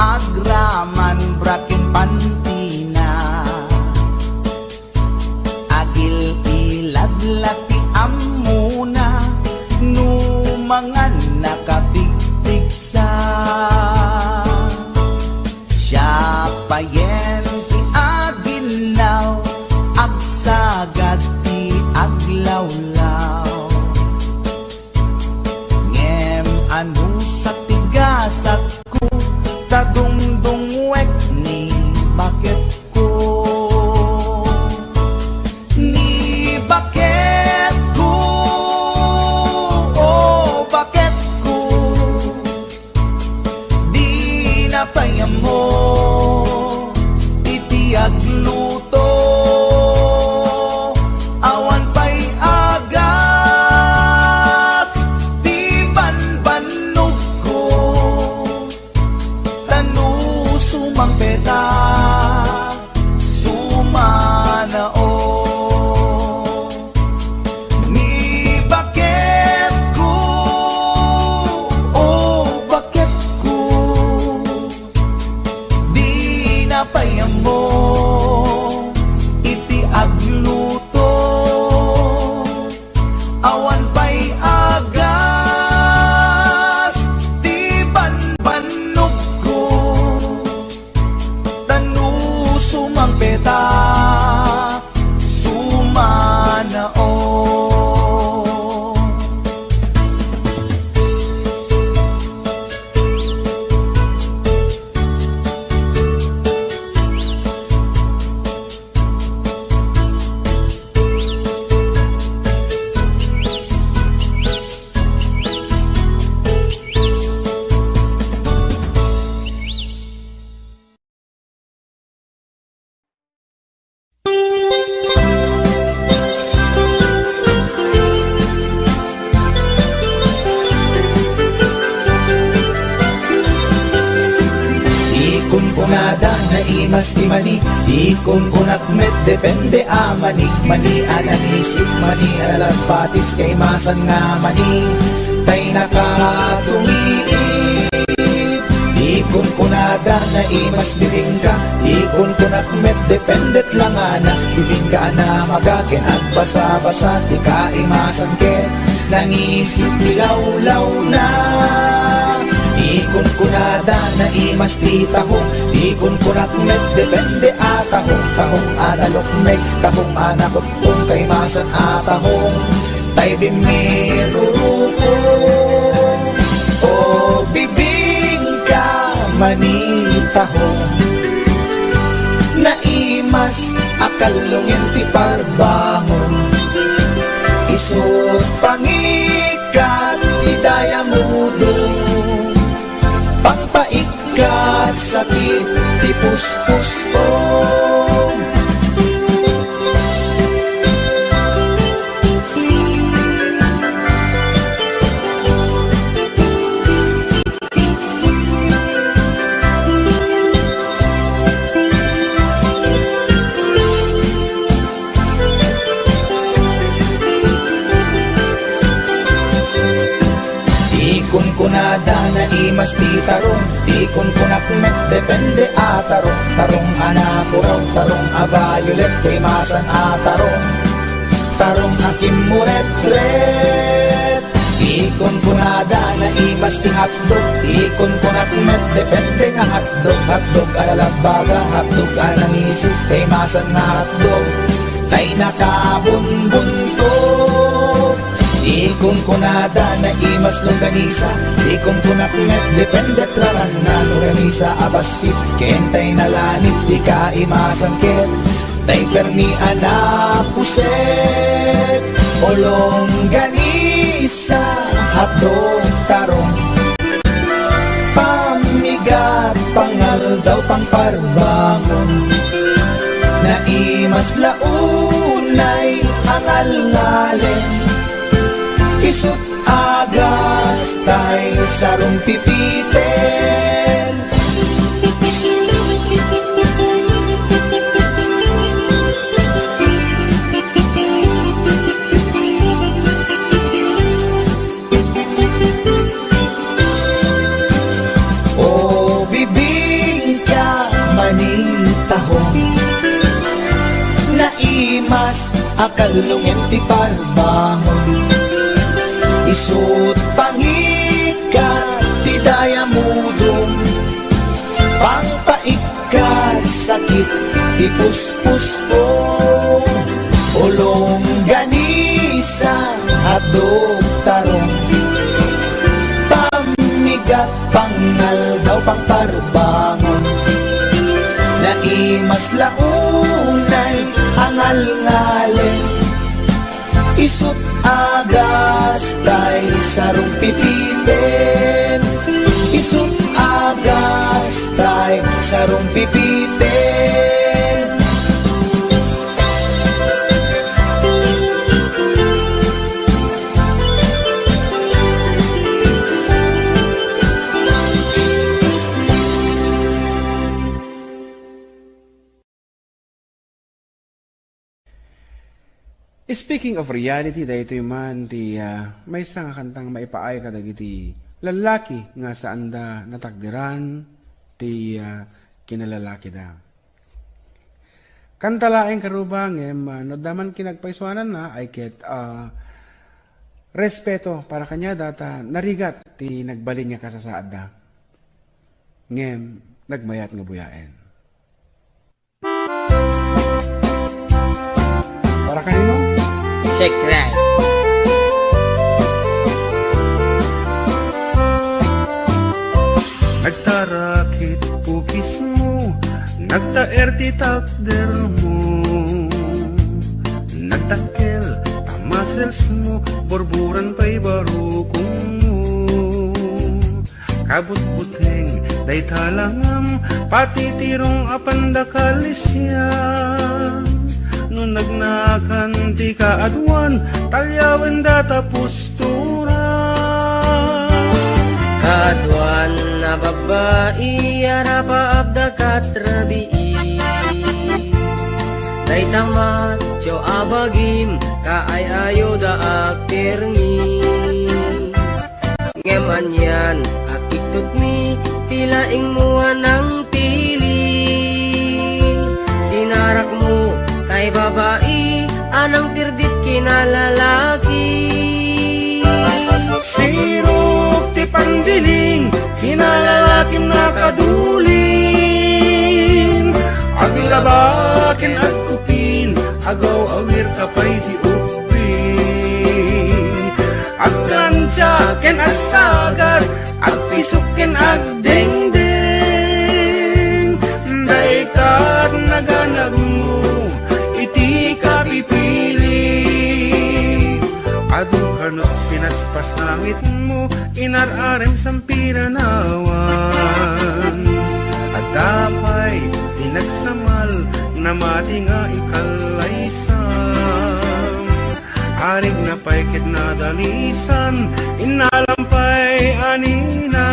agraman brakin pantina agil iladlati amuna numangan nakabigtigsa siya payen ti aginaw agsagad ti aglawlaw ngem anu sa tigasat ko tadungdungwek ni bakit ko ni bakit ko oh bakit ko di napayam mo iti agluto awan pa'y agas di banbanog ko tanu sumang peta sumanao ni bakit ko oh bakit ko di napayam mo iti agluto awan pa'y agas di banbanog ko tanu sumang peta sumanao kunada na imas ti mani ikon kunak met depende a mani mani ananisip mani alalapatis kay masan nga mani tay nakatumiip ikon kunada na imas bibingka ikon kunak met dependet lang ana bibingka na magaken at basa-basa ti kaimasan ken nangisip bilawlaw na ikon kunada na imas ti tahong ikon kunak met depende a tahong analok meg tahong anakot kung kay masan a tahong tay bimiruko o bibingka manitahong na imas akalungin ti parbangon isut pangikat idaya mudo pangpaikat sakit ti puspusong ikon kunada na imas ti tarong ikon kunak met depende a tarong anakuraw tarong a violet kay masan a tarong hakim muret ikon kunada na imas ti hotdog ikon kunak met depende nga hotdog alalabaga hotdog anangisip kay masan na hotdog tay nakabunbuntot ikon kunada na imas longganisa ikon kunak met depende traman na longganisa abasit kentay nalanit di kaimasan ken tay permi anapuset o longganisa hotdog tarong pamigat pangal daw pangparbangon na imas launay angal-ngalen isut agas tay sarong pipiten o bibig akalungin ti parbangon. Isut pangikat ti dayamudong, pangpaikat sakit ti puspusto, ulong ganisa at doktarong, pamigat pangal daw pang parbangon. Naimas launay angal-ngalen, isut agas tay sarong pipiten, isut agas tay sarong pipiten. Speaking of reality, dahito man ti may isang kantang maipaay ka dagiti lalaki nga saan da natagdiran ti kinalalaki da. Kantalaeng karubang no daman kinagpaiswanan na ay ket respeto para kanya data narigat ti nagbalin nga kasasaad da. Ngem nagmayat nga buyaen. Para kanino? Check right. Nagtarakit pukis mo, nagtaer ti takder mo, nagtakkel tamasels mo, borburan pa'y barukong mo. Kabut-buteng day talangam, pati tirong apandakalisyan. No nagnakan ti kaadwan, talyawen data pustura. Kaadwan na babae, arapa abda katrabii. Day tamat, jo abagim, kaay-ayo da akirmi. Ngeman yan, akitut mi, tilaing mua ng pili. Sinarak mo, kay babae, anang tirdit kinalalaki. Sirok ti pandiling, kinalalakim nakaduling. Aglabakin at kupin, agaw awir kapay ti upin. Agkansyaken at sagat, at pisukin at dengdeng. Daykat naganag mo, iti ka pipili. Adu kanot pinaspas langit mo, inararem sampiranawan. At dapay pinagsamal, na mati nga ikalaysam. Arig na paikit na dalisan, inalampay aninang.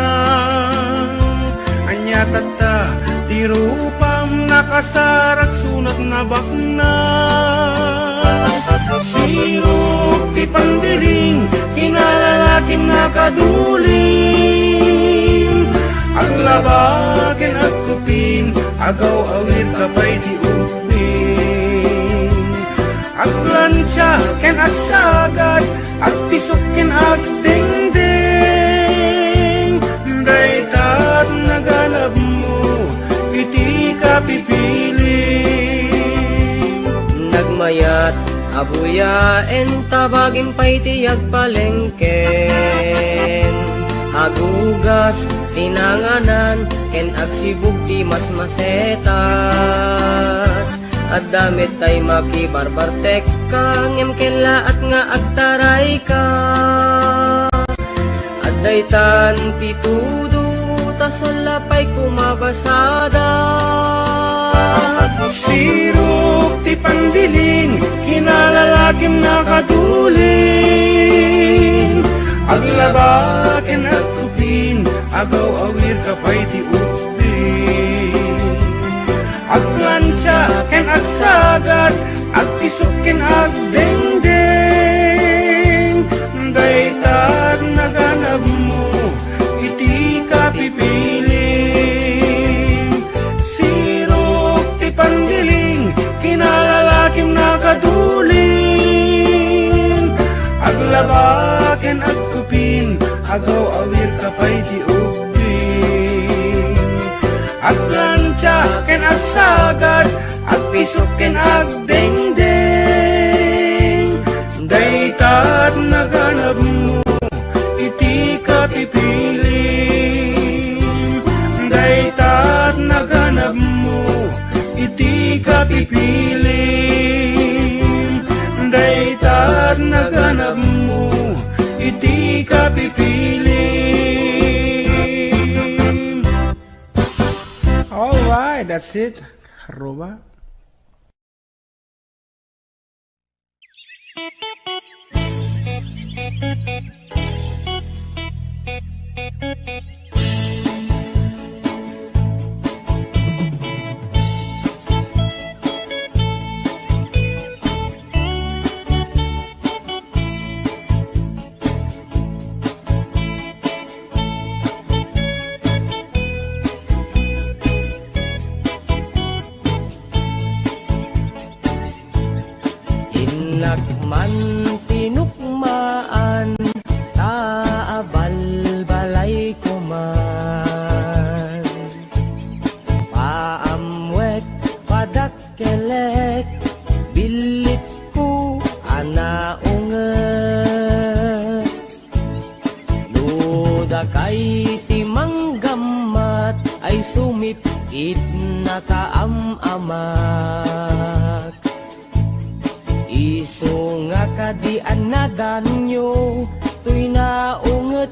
Anya tata, di rupam nakasarak sunat na bakna. Sirok ti pandiling, kinalalaking nakaduling. Aglabakin at kupin, agaw awit kapay ti upin. Aglansyaken at sagat, at pisukin at dingding. Daytat nagalab mo, iti ka pipili. Nagmayat, abuyaen, tabagin pa'y tiyag palengken. Agugas, tinanganan, ken agsibug ti mas masetas. At damit tay makibarbartek ka, ngem kela at nga agtaray ka. At daytan ti tudo, tasalapay kumabasada. Sirok ti pandiling, kinalalakim nakaduling. Aglabakin at kupin, agaw awir kapay ti upin. Aglansyaken at sagat, at pisukin at dengdeng. Daytat naganap mo, iti ka pipiling. Sirok ti pandiling, kinalalakim nakaduling. agaw awir kapay ti ubing. Aglansya ken agsagad, agpisok ken agdengdeng. Daytat naganap mo, iti kapipiling. Daytat naganap mo, iti kapipiling. Daytat naganap mo, iti kapipiling. Alright, that's it. Haruba. Inakman tinukmaan, taabal balay ko man. Paamwet padakkelek, bilit ko anaunget. Luda kay timanggamat, ay sumipit na kaamamak. Iso nga kadian na danyo, tuy naunget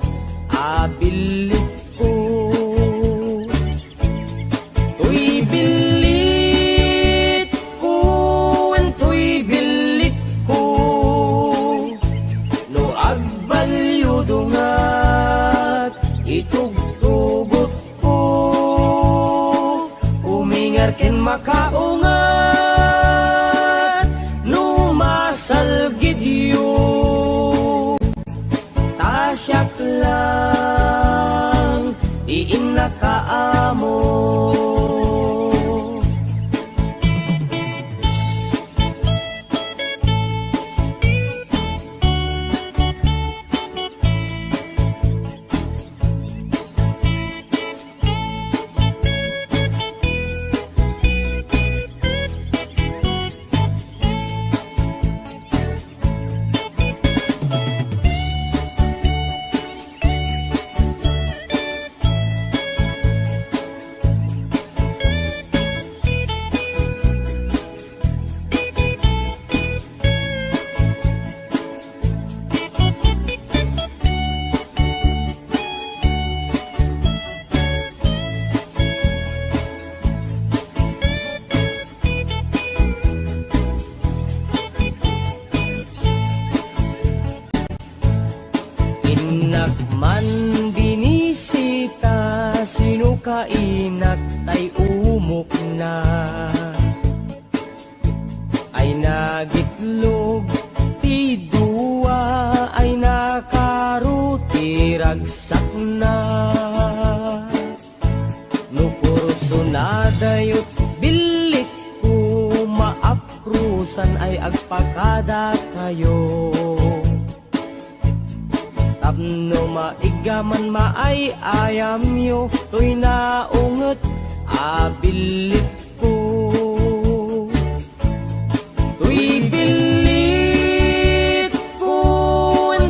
abilit ko. Tuy bilit ko, tuy bilit ko, no agbalyo dungat, itugtugot ko, umingar ken makaungat. Salgidyo, tasyak lang, diin nakaamo. Inakman binisita, sino kainak tay umok na. Ay nagitlog, ti dua, ay nakaruti ragsak na. Nukurso na dayot bilik ko, maaprusan ay agpakada kayo. Tapno maigaman maay ayam yo, tuy naunget abilit ko. Tuy bilit ko,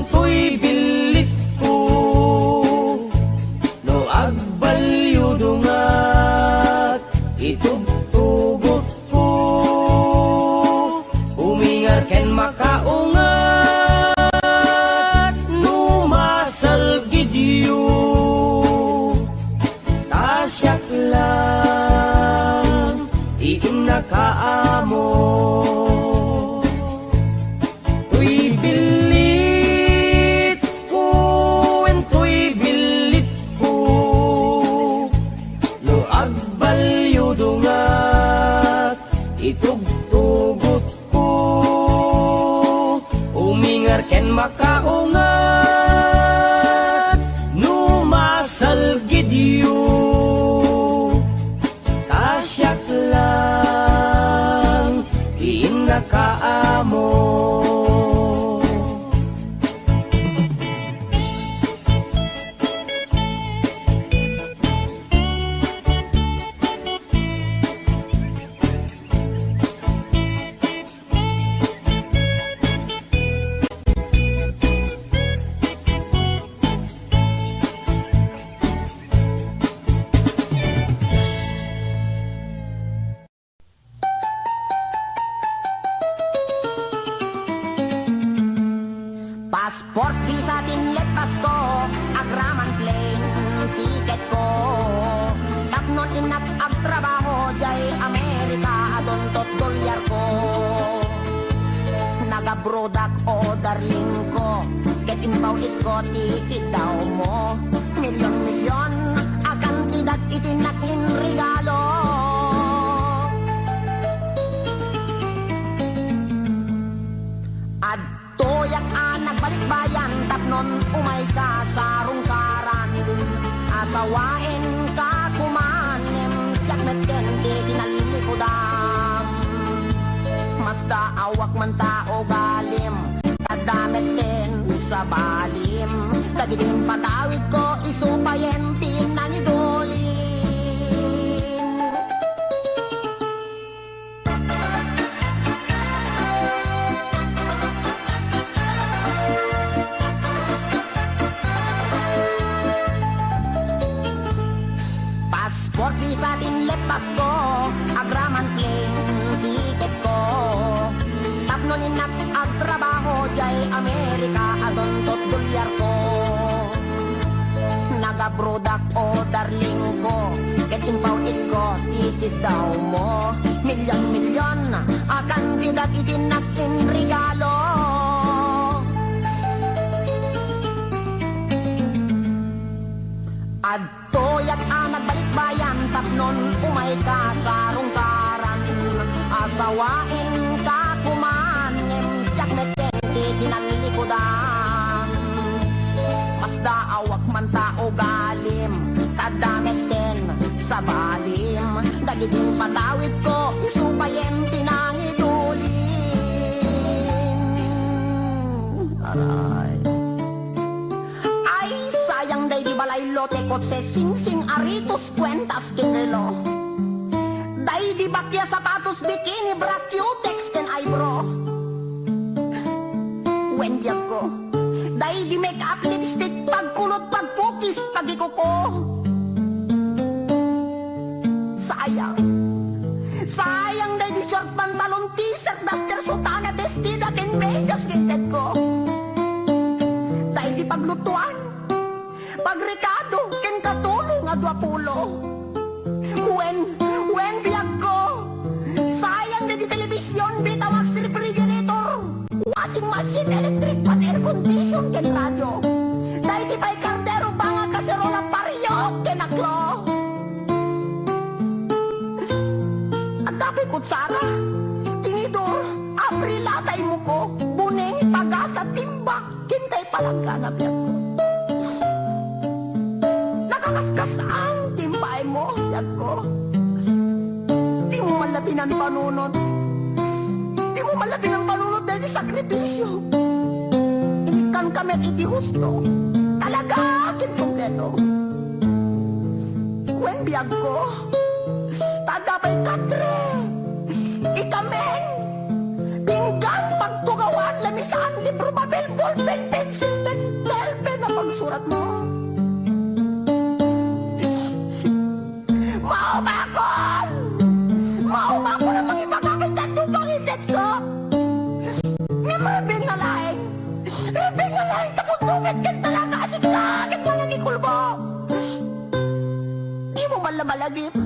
tuy bilit ko, no agbalyo dungat, itugtugot ko, umingar ken makaungat. Tasyak lang, diin nakaamo. Tuy bilit ko, tuy bilit ko, no agbalyo dungat, itugtugot ko, umingar ken makaungat. Salgidyo, tasyak lang, diin nakaamo. Passport, visa, tinlepas ko, agraman plane, ticket ko. Tapnon inak agtrabaho, jay Amerika, adontot dolyar ko. Nagabrodak o darling ko, get inbawit ko, ticket daw mo. Milyon-milyon, akan tidak itinakin regalo. Toyak anak balik bayan, tapnon umay ka sa rungkaran. Asawain ka kumanem, siyak meten di dinalilikudan. Masda awak man tao galim, kadamit din sa balim. Dagiding patawid ko, isupayen tinangidolin. Passport, visa, tinlepas ko, agraman plane, ticket ko. Tapnon inak agtrabaho, jay Amerika, adontot dolyar ko. Nagabrodak o darling ko, get inbawit ko, ticket daw mo. Milyon-milyon, akan tidak itinakin regalo. Toyak anak balik bayan, tapnon umay ka sa rungkaran. Asawain ka kumanem, siyak meten di dinalilikudan. Masda awak man tao galim, kadamit din sa balim. Dagiging patawid ko, isupayen tinangidulin. Aray. Sayang day di balay lote kotse sing-sing aritos cuentas kinrelo. Day di bakya sapatos bikini bra cutex ken eyebrow. Wendiag ko. Day di make up lipstick pagkulot pagpukis pagikuko. Sayang. Sayang day di short pantalon t-shirt duster sutana vestida ken medyas ginted ko. Day di paglutuan pagrekado, ken katulong nga 20. When biyag ko, sayang na di telebisyon, bitawag si refrigerator, washing machine, electric pan, air condition, ken radio. Dahil di pa'y kardero, banga kaserola, pariyok, ken aklo. At dapat kutsara, tinidor, aprilatay mo ko, buning, pagasa, timbak, kintay palang ganap yan ko. Nakakaskasaan, timbay mo, yag ko. Di mo malabi ng panunod. Di mo malabi ng panunod dahil di sakripisyo. Inikan kami at iti husto. Talaga, akin kompleto. Kwen biyag ko, tada pa'y katre. Ikamen, pinggan, pagtugawan, lamisaan, libro, papel, ballpen, pencil, pen, telpen na pagsurat mo. Maumako na mga ipagkakit at tupangitet ko. Nga marabing na laing. Rabing na laing takot-tungit kan talaga asik langit na nangikulbo. Di mo malamalagip.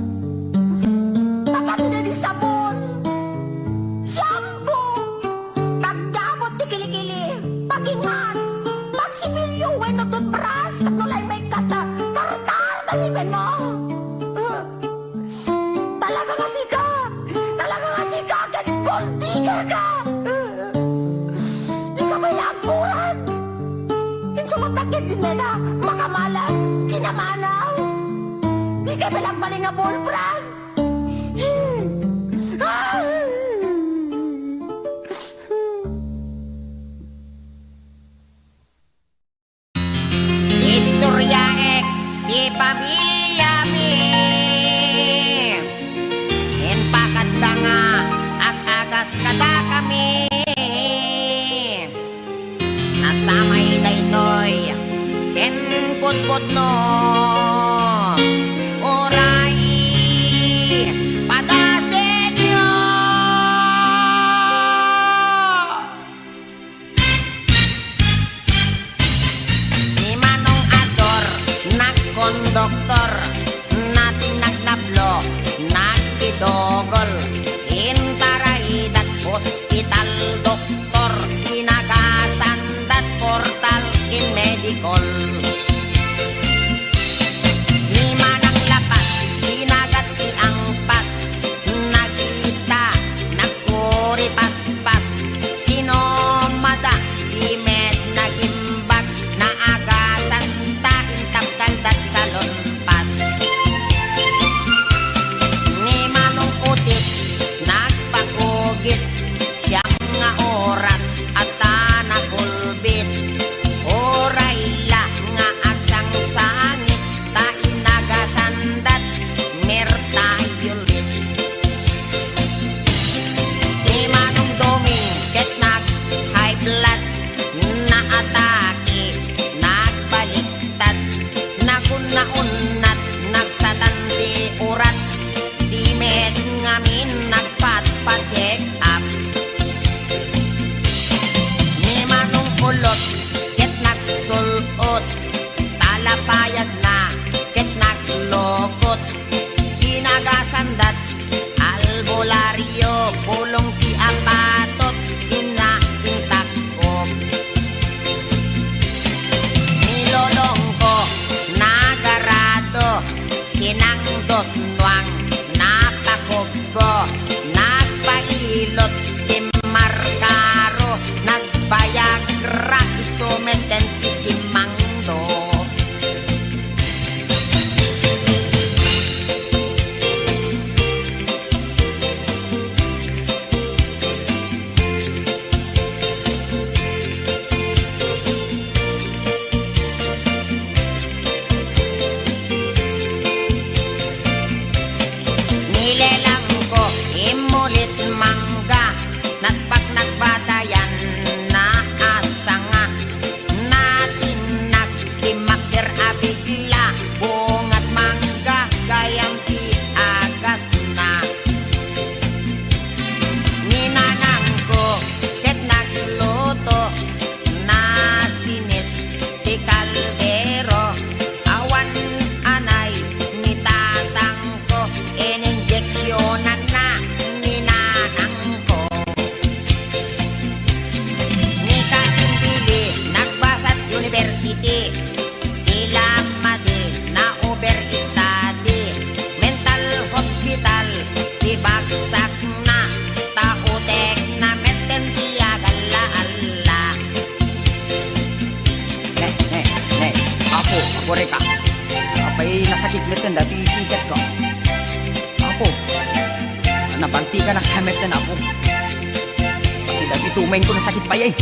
sikat ko. Apo, nabanti ka na sa na ako. Pagkidag itumain ko na sakit pa yan.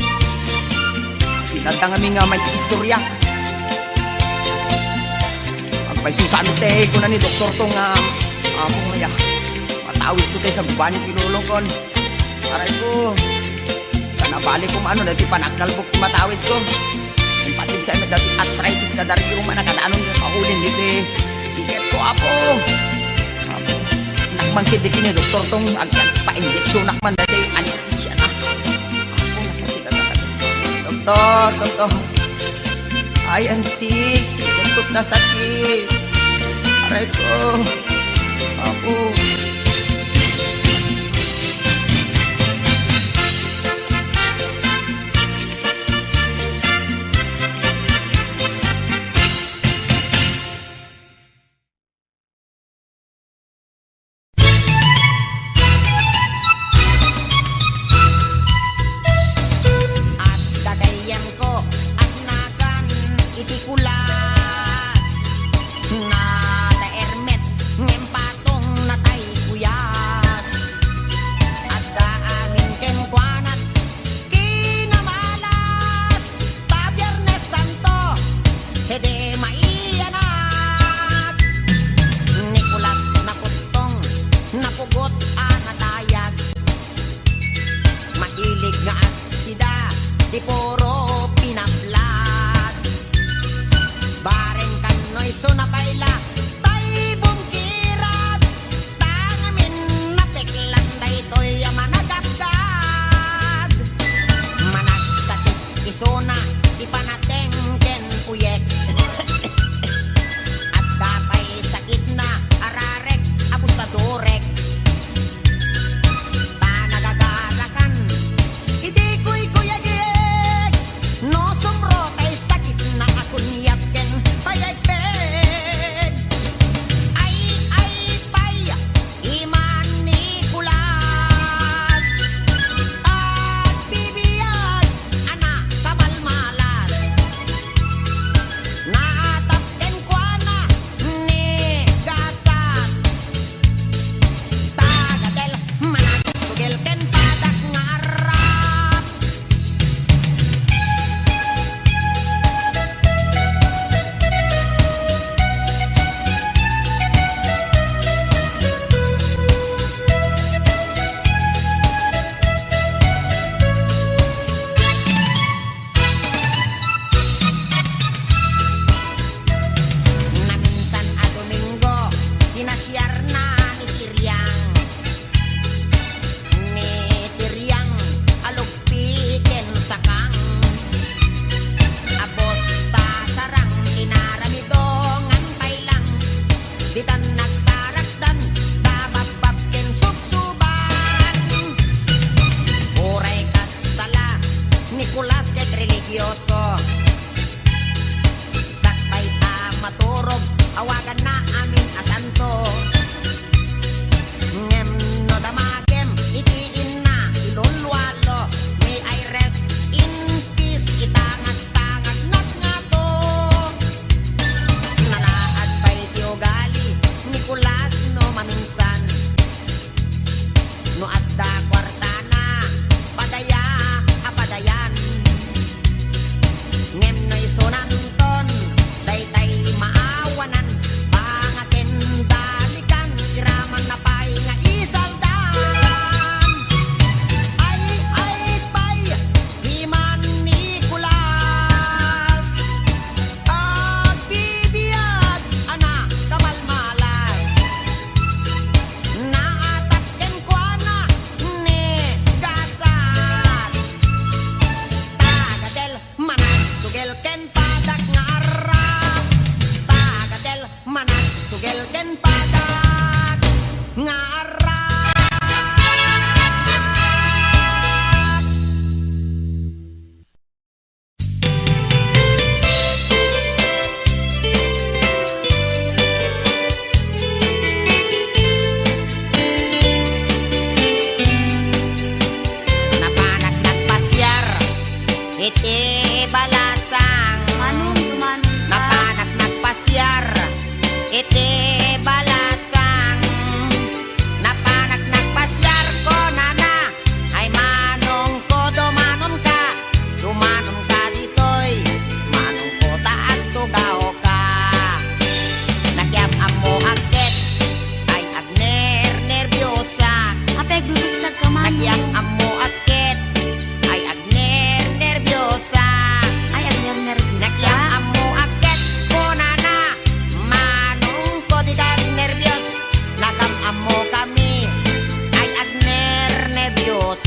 Sinadang kami nga may istorya. Ang paisusano tayo ko na ni doktor to nga apo nga matawid ko tayo sa gubanit pinulong ko. Aray ko, kanabalik ko maano, dati panakalbok matawid ko. Yung patig sa dati arthritis ka dari yung manakatanong yung kaulin dito eh. Sikat ko apo. Apo, nakmangkid di kini doktor tong pa-injeksyon nakman dati anesthesia na. Apo, nasakit na dati. Doktor, I am sick, sikat na sakit. Aray ko, apo.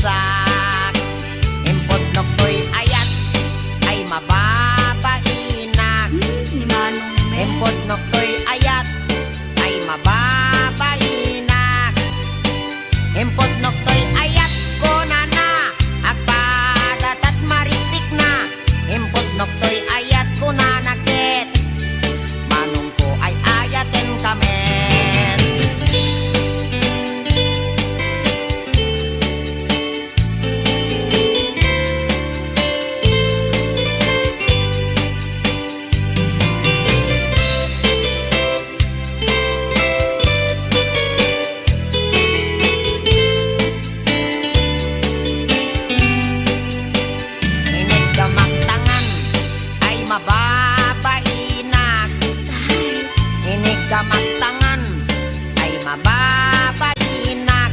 sak. Impod to'y ayat ay mababainak. Ni Manong me. Impod to'y ayat ay mababainak. Impod to'y ayat ko na agpadat at maritik na. Impod to'y ayat ko na nakit. Manong ko ay ayaten kami. Inigdamaktangan ay mababainak. Inigdamaktangan ay mababainak.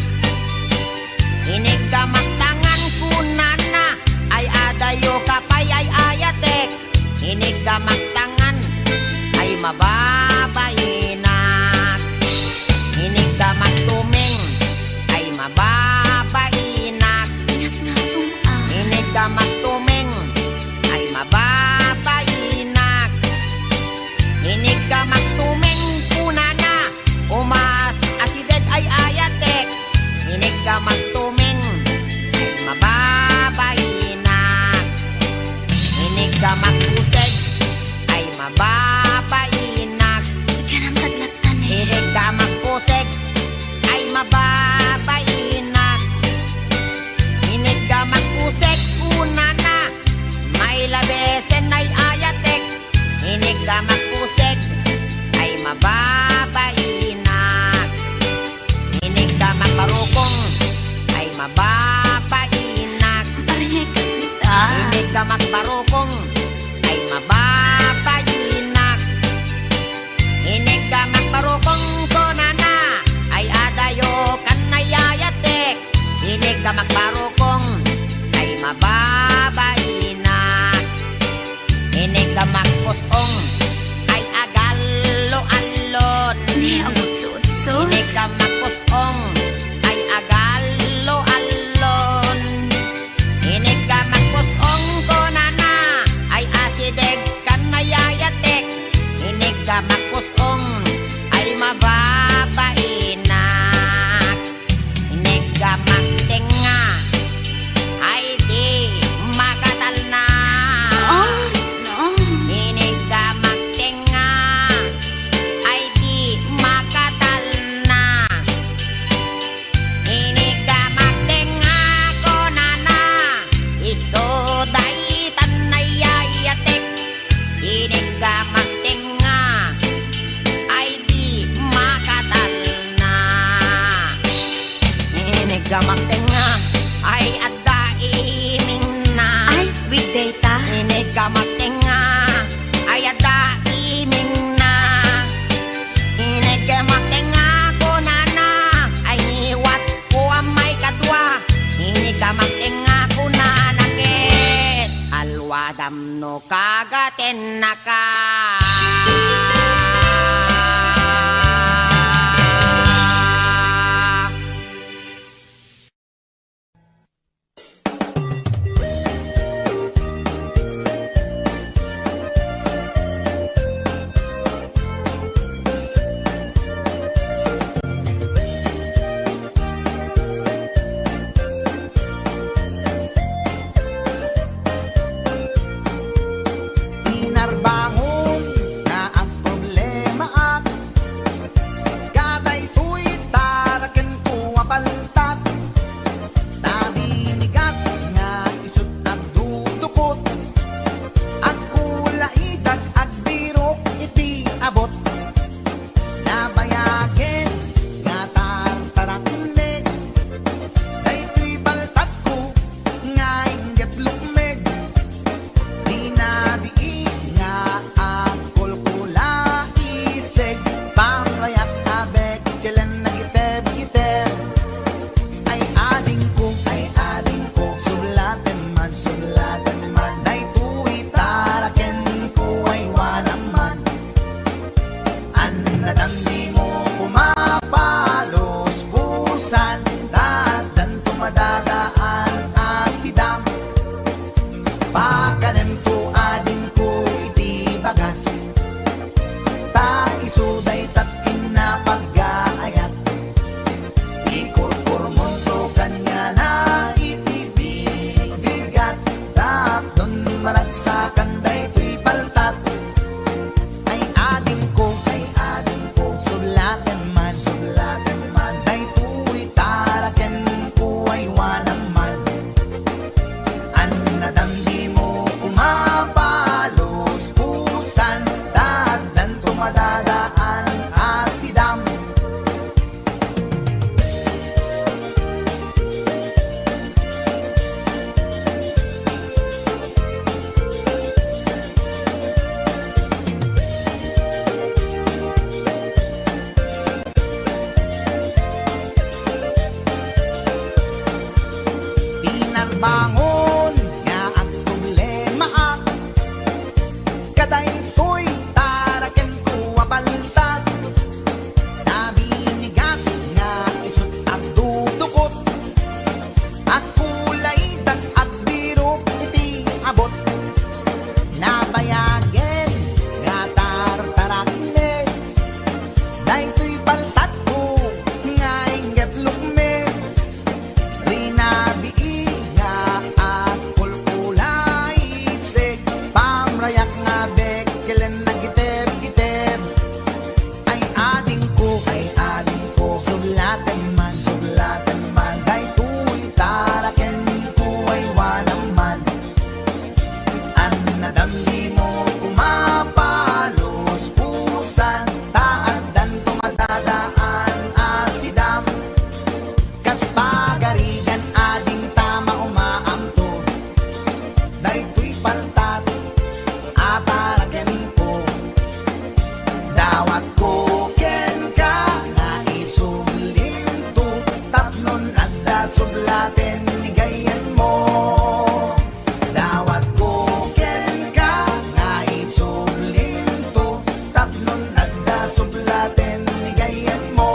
Inigdamaktangan kunana ay adayo kapay ay ayatek. Inigdamaktangan ay mababainak. Inigdamaktuming ay mababainak. Inigdamaktuming ay mababainak. Inigdamaktuming kunana umas asideg ay ayatek. Inigdamaktuming ay mababainak. Inigdamaktuseg ay mababainak. Inigdamaktuseg ay mababainak. Inigdamaktuseg kunana may labesen ay ayatek. Inigdamaktuseg ay mababainak. Inigdamakbarukong ay mababainak. Inigdamakbarukong ay mababainak. Inigdamakbarukong konana ay adayo kanay ayatek. Inigdamakbarukong ay mababainak. Inigdamakpusong ay agalo-alon. Inigdamakpusong ay agalo-alon. Inigdamakpusong konana ay asideg kanay ayatek. Inigdamakpusong ay mababainak. Inigdamaktenga ay di makatal na. Inigdamaktenga ay di makatal na. Inigdamaktenga konana isoday tanay ayatek. Inigdamaktenga ay di makatal na. Inigdamaktenga ay addaiming na. Weekday ta. Inigdamaktenga ay addaiming na. Inigdamaktenga kunana ay niwat ko ang may kadwa. Inigdamaktenga kunana ket alwadam no kagaten na ka. Inarbangon na ang problema at kaday tuy taraken ko apaltat. Nabinigat nga isut at dudukot. Ang kulaidag ag birok iti abot. Nabayagin nga tartaraknek. Day tuy baltat ko nga inget lukmeg. Dinabii nga ang kulkula iseg. Pamrayak abeg kailan nagiteb-giteb. Ay ading ko sulaten man day tuy taraken ko ay wanaman. Anadandi mo pumapalos busan dadan tumadadaan. bangon nga ang problema ak kaday to'y taraken ko abantag nabinigat nga isut at dudukot at kulay dag at birok iti abot nabayagen nga tartarakne day to'y paltat ko nga inget lukme rinabi nga at kulkulay isig pamrayak nga bekelen na giteb-giteb ay ading ko suglaten man day tuy taraken ko ay wanaman an nadamdi mo pumapalos pusan taagdan tumadadaan asidam kas pagarigan ading tama umaamto day tuy paltat aparaken ko dawat ko ken ka nga isulimto tapnon adda sublaten ni gayen mo dawat ko ken ka nga isulimto tapnon adda sublaten ni gayen mo.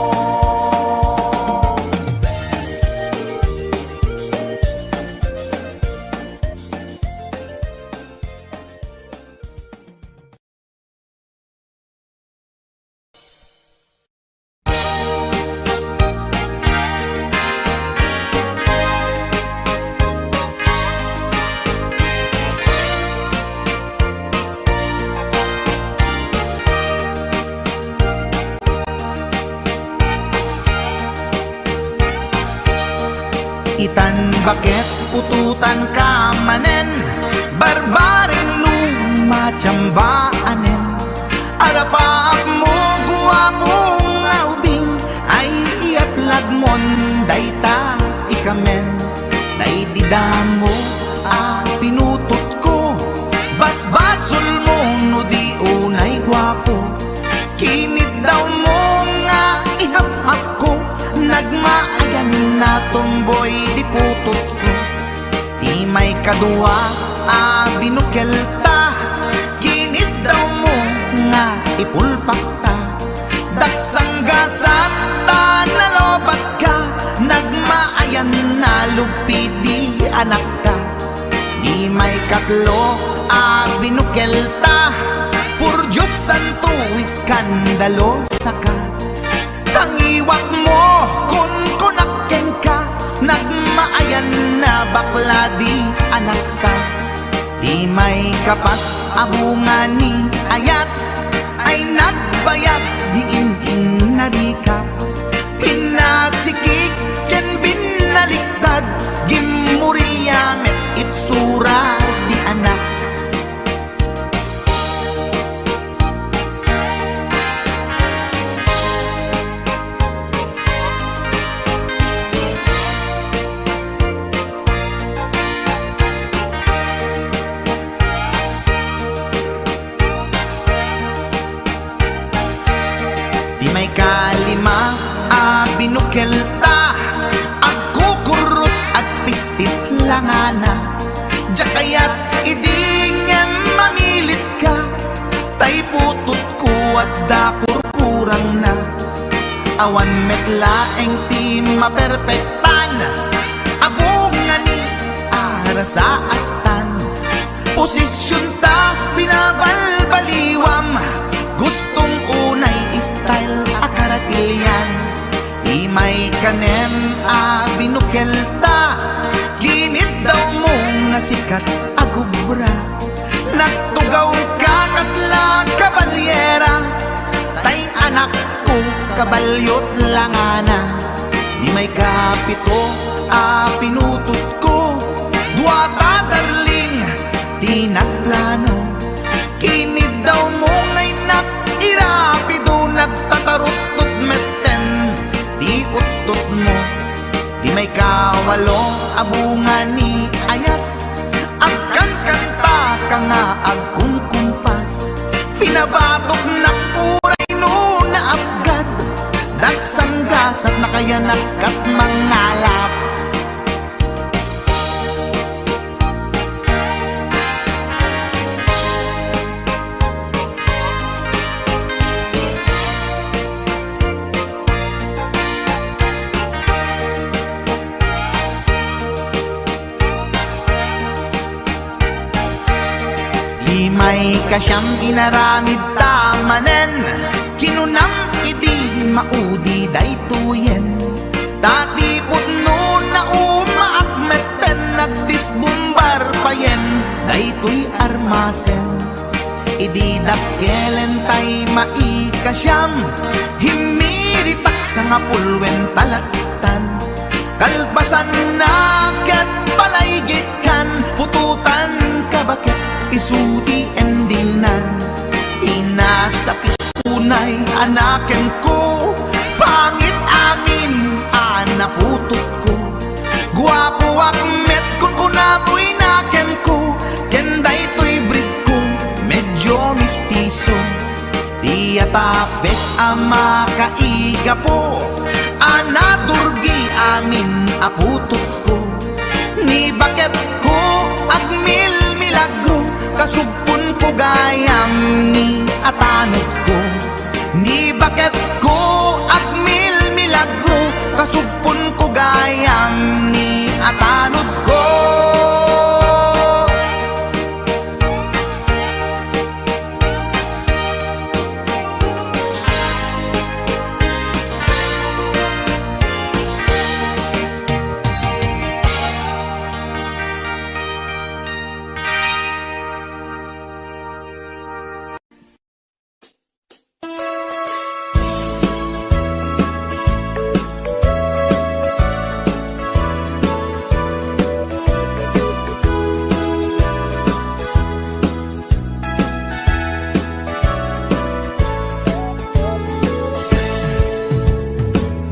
Itan bakit ututan ka manen barbaring lumachambaanen arapaap mo guwapong aubing ay iaplag mon dayta ikamen day didamo pinutot ko basbasul mo no di unay guwapo kinit daw mo nga ihap-hap ko nagmaayan na tomboy di putot ko di may kadua binukelta kinit daw mo nga ipulpak ta daksang gasat ta nalobat ka nagmaayan na lupi di anak ka di may katlo binukelta pur Diyos santo iskandalo saka tangiwak mo kun kunakken ka nagmaayan na bakla di anak ka di may kapat abungan ni ayat ay nagbayag di in narikap pinasikik ken binaliktad gimurilya met itsura di anak. Di may kalima binukelta agkukurot at pistit langana diya kaya't idingem mamilit ka tay putot ko at dakurkurang na awan metlaeng ti maperpektan abungan ni ara sa astan posisyon ta binabalbaliwam gustong unay style akaratilyan di may kanem binukelta ginit daw mo nga sikat agubra nagtugaw ka kasla kabalyera tay anak ko kabalyot langana di may kapito pinutot ko duwata darling di nagplano kinid daw mo ngay irapido nagtatarot metten di utot mo di may kawalo abungan ni ayat akan kanta ka nga agkumkumpas pinabatok na puray no na abgad dagsang gasat na kaya nakat mangalap kasyam inaramid tamanen, kinunam idi maudi daytoyen. Tati putno na umaakmeten, nagdisbumbar payen, daytoy armasen. Idi dakkelen tay maikasyam, himiritak sa nga pulwen talaktan. Kalpasan na ket palaygit kan, pututan kabakit isuti endinan. Tinasapit unay anaken ko, pangit amin anaputok ko. Guwapo akmet kun kunapoy naken ko, kenday to'y breed ko medyo mistiso. Tiyatapet ama kaiga po, anadurgi amin aputok ko. Ni bakit ko agmil milagro, kasugpon ko gayam ni atanot ko. Ni bakit ko agmil milagro, kasugpon ko gayam ni atanot ko.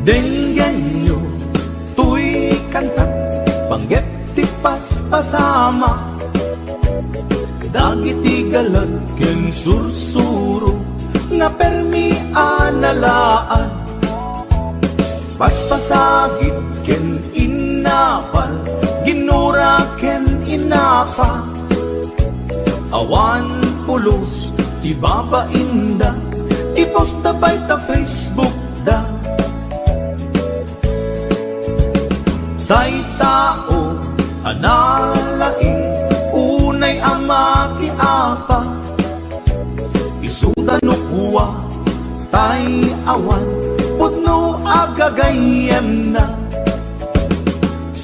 Denggan nyo, tuy kantat, panggep ti paspasama. Dagiti galad ken sursuro, nga permi analaan. Paspasagit ken inapal, ginura ken inapa. Awan pulos, ti babainda, ipost na bay ta Facebook da. Tay tao, analaing, unay ama kiapa. Isuda no kuwa, tay awan, putno agagayem na.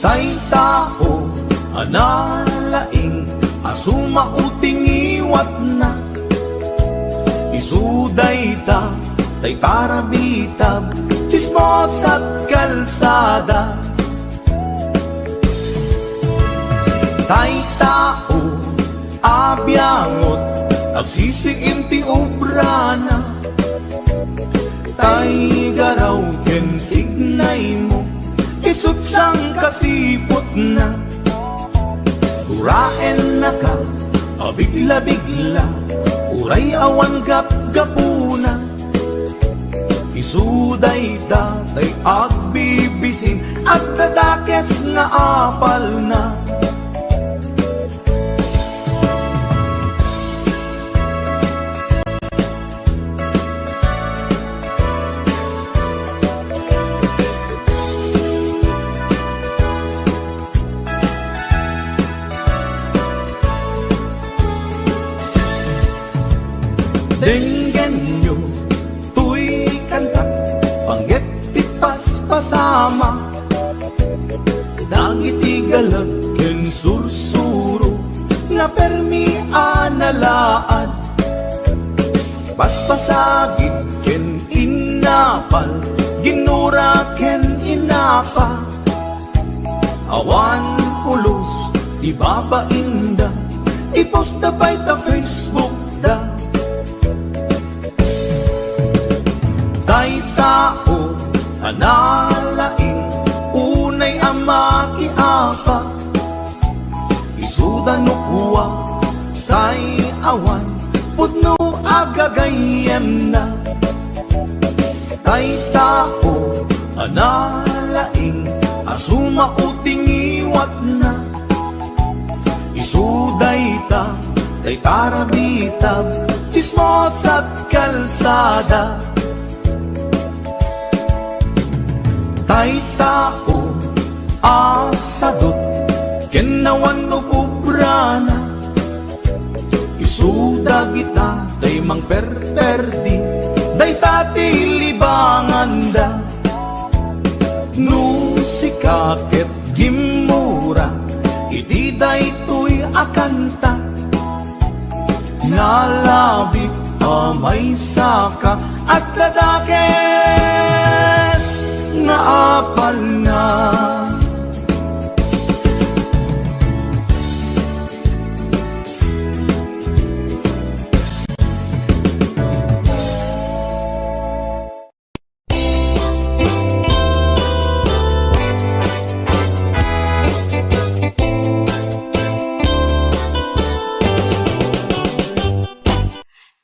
Tay tao, analaing, asuma uting iwat na. Isuday ta, tay tarabitab, chismos at kalsada. Tay tao, abyangot, agsisiim ti obrana. Tay garaw ken tignay mo, isutsang kasipot na. Uraen na ka, abigla-bigla, uray awan gap-gapuna. Isuday datay agbibisin, at dadakets nga apal na. Denggan nyo, tuy kantak, panggep ti paspasama. Dagiti galag ken sursuro, nga permi analaan. Paspasagit ken inapal, ginura ken inapa. Awan pulos, ti babainda, ipost na bay ta Facebook da. Tay tao, analaing, unay ama kiapa. Isuda no kuwa, tay awan, putno agagayem na. Tay tao, analaing, asuma uting iwat na. Isuday ta, tay tarabitab, chismos at kalsada. Tay tao, asadot, kenawan no kubrana. isuda kita, day mang perperdi, day tati libanganda. No si kaket gimura, iti day tuy akanta. Nalabit amay saka at ladakes nga apal na.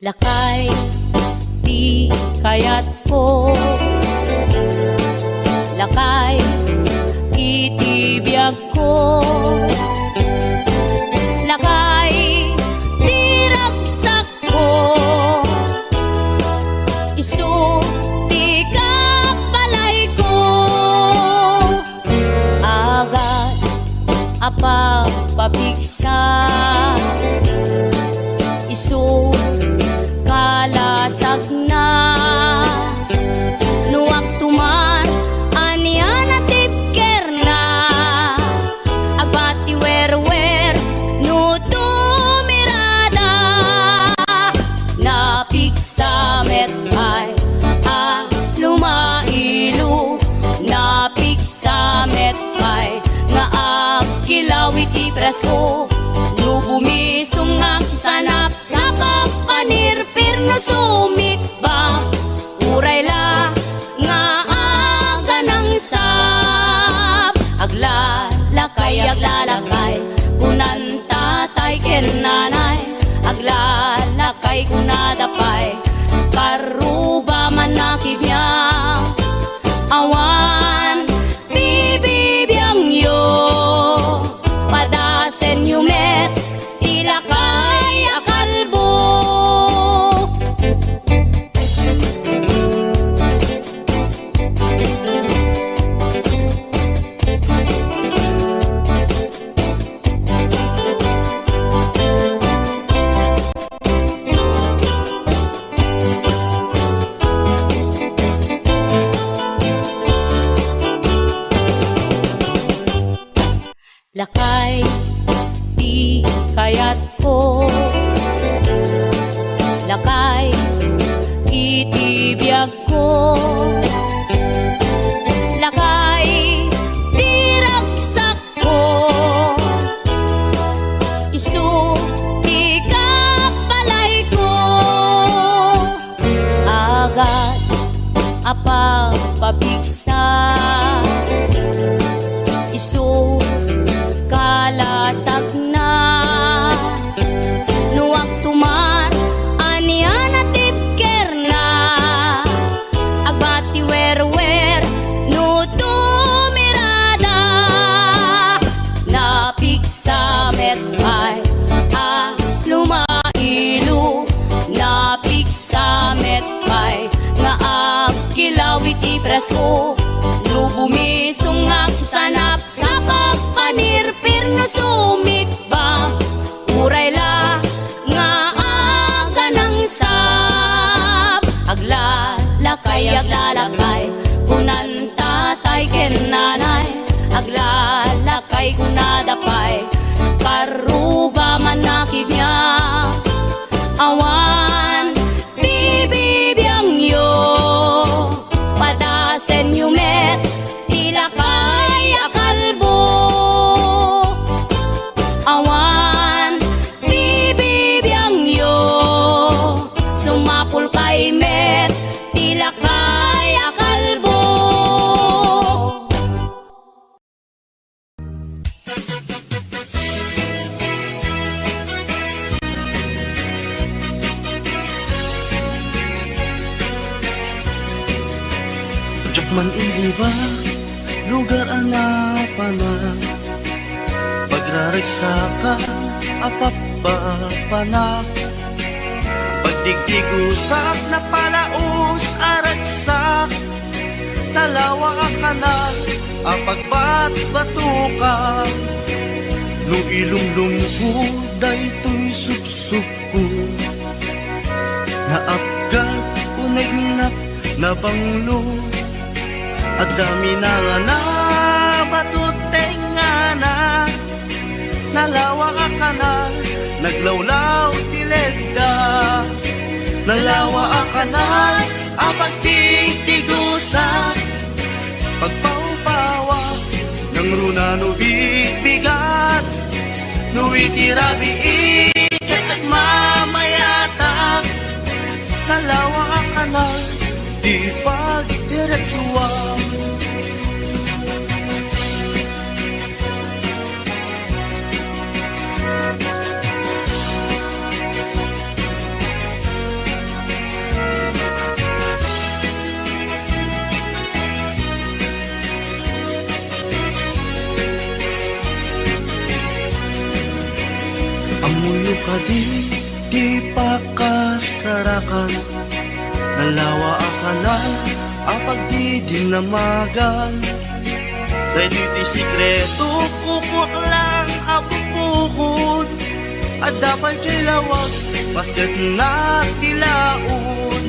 Lakay, di kayat ko. Lakay, itibiyag ko. Lakay, di ragsak ko. Isu, di kapalay ko. Agas, apa pabigsa. Isu, kalasag na. Nuwag tuman anian at tipker na. Agbati wer-wer no tumirada. Napigsamet ay lumailu. Napigsamet ay nga agkilawit ipresko. No bumisong ang sanap sa pagpanirpir no sumikba. Uray la nga aga ng sap. Aglalakay kunan tatay ken nanay. Aglalakay kunadapay karuba man nakibiyang. Awan bibibiyang yo padasen yumet tilakay akalbo. Lakay, di kayat ko. Lakay, itibiyag ko. Lakay, di ragsak ko. Isu, di kapalay ko. Agas, apa pabigsa. Isu, kalasag na. Nuwag tumar anian at tipker na. Agbati wer-wer no tumirada. Napigsamet ay lumailu. Napigsamet ay nga agkilawit ipresko. No bumisong ang sanap sa pagpanirpir no sumikba. Uray la nga aga ng sap. Aglalakay kunan tatay ken nanay. Aglalakay kunadapay karuba man nakibiyang. Awan bibibiyang yo padasen yumet tilakay akalbo. Awan bibibiyang yo sumapul kay met tilakay akalbo. Man iliba, lugar anapana. Pagraragsa ka, apapapana. Pagdigdigusak na palaus aragsak. Talawa ka na, apagbat-batuka. No ilunglong ko daytoy subsub ko. Naapgat unegnak na banglo. At dami na nga na batuteng nga na. Nalawa ka kanal, naglawlaw tilegda. Nalawa ka kanal, apag tigtigusa. Pagpaupawa ng runa no bigat. No itirabi ikat at mamayata. Nalawa ka kanal, di pagdiretsuwa. Amuyo ka di pa kasarakan. Nalawa akalan, apag di dinamagan. Dahil iti sikreto, kukwak lang apupukod. At dapat kay lawag, paset na tilaon.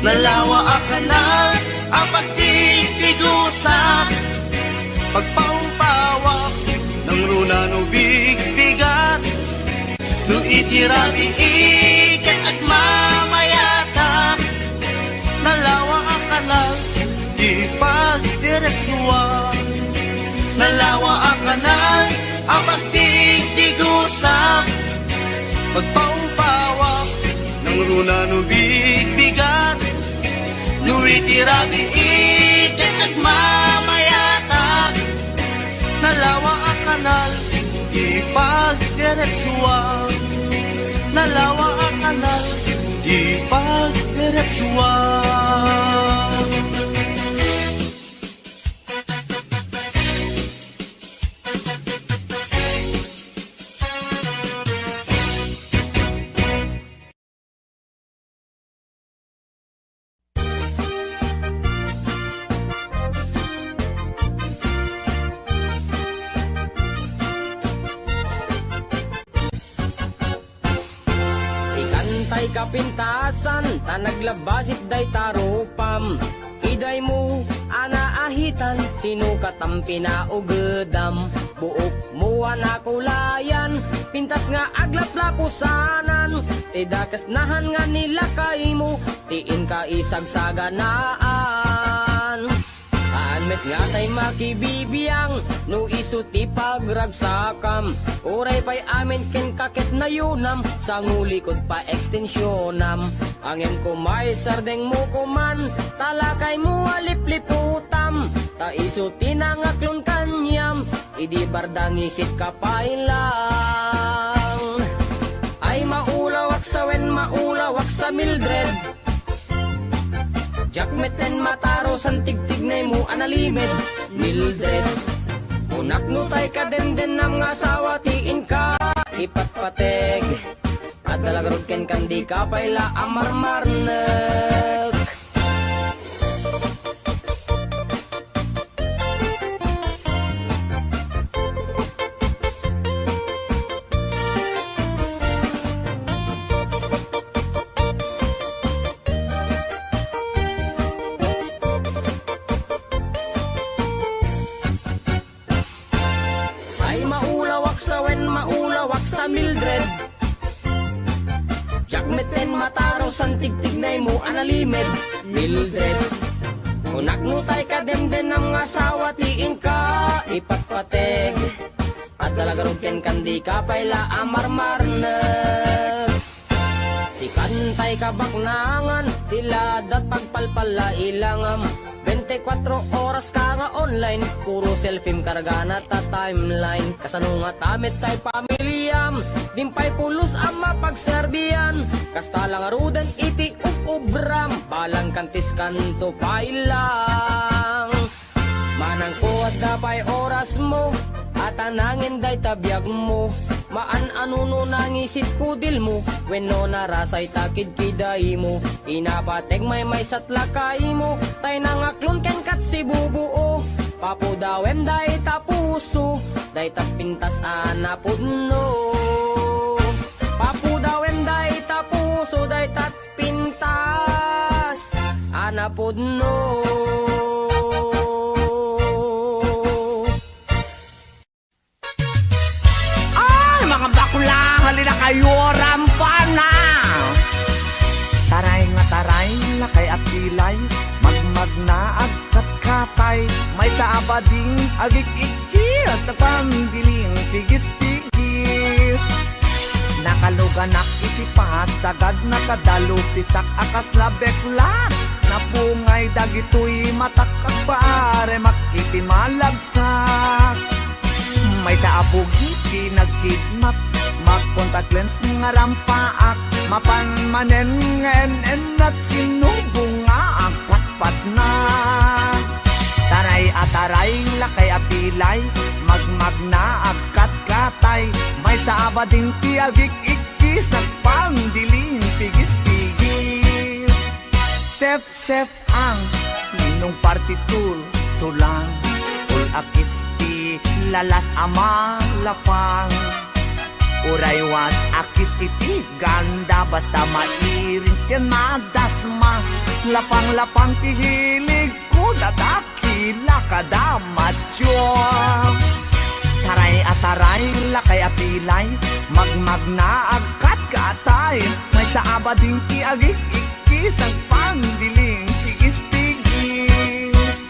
Nalawa akalan, apag di tigusa. Pagpaumpawak ng runa no bigat. No itirabi ikat at mamayata. Nalawa ang kanal, di pagdiretsuwa. Nalawa ang kanal, ang pagtigtigusa. Pagpaumpawak ng runa no bigat. No itirabi ikat at mamayata. Nalawa ang kanal, di pagdiretsuwa. Nalawa ang kanal, di pagdiretsuwa. Kapintasan, tanaglabasit day tarupam. Iday mo, anaahitan, sinukat ang pinaugedam. Buok mo anakulayan, pintas nga aglaplapusanan. Tidakas nahan nga nilakay mo, tiin ka isagsaganaan. Met nga tay makibibiyang, no isuti pagragsakam. Uray pa'y amin ken kakit na yunam, sa ngulikod pa ekstensyonam. Angem ko may sardeng mo kuman, talakay mo alipliputam. Ta isuti na nga klon kanyam, idi bardang isit ka pa ilang. Ay maulawak sa wen, maulawak sa Mildred. Jakmeten mataro san tigtignay mo analimed Mildred. Unak no tay ka den nam nga asawa tiin ka ipatpateg. At dalagarod ken kandi ka payla amarmarnek. Sa Mildred, jakmeten mataro san tigtignay mo analimed Mildred. Unak no tay ka den nam nga asawa tiin ka ipatpateg. At dalagarod ken kandi ka payla amarmarnek. Si kantay ka baknangan, tiladat pagpalpala ilangam. 24 oras ka nga online, puro selfie karga na ta timeline. Kasano nga tamit tay pamilyam, dimpay pulos ang mapagserbiyan. Kasta lang arudan iti ubram, balang kantis kanto pailang. Manang ko at dapay oras mo, at anangin day tabiyag mo. Maan anuno nangisit kudil mo, wenno narasay takid kiday mo. Inapateg may satlakay mo, tay nangaklon ken kat si bubuo. Papudawem day tapuso, daytat pintas anapudno. Papudawen dayta puso daytat pintas anapudno. Ay, mga bakla, halina kayo, rampana! Taray nga taray, lakay at pilay, magmag na agkat katay, may sa abading agik-ikis, nagpandiling pigis-pigis. Nakaluganak itipas, sagad nakadalupisak akas labeklat, napungay dagitoy matakak pare makitimalagsak. May sa apugi pinagkidnap, mag-contact lens nga rampaak, mapanmanen ngenen at sinubong nga ang patpat na. Taray ataray, lakay apilay, magmag na agkat katay, may sa abading tiagik-ikis, nagpandiling pigis-pigis. Sef-sef ang ninong partitul, tulang, ul akis ti lalas ama lapang. Uray was akis iti ganda, basta mairins yan madasma, lapang-lapang tihilig ko dadakila kadamatyo. Taray ataray, lakay apilay, magmag na agkat katay, may sa abading tiagik-ikis, nagpandiling tigis-tigis.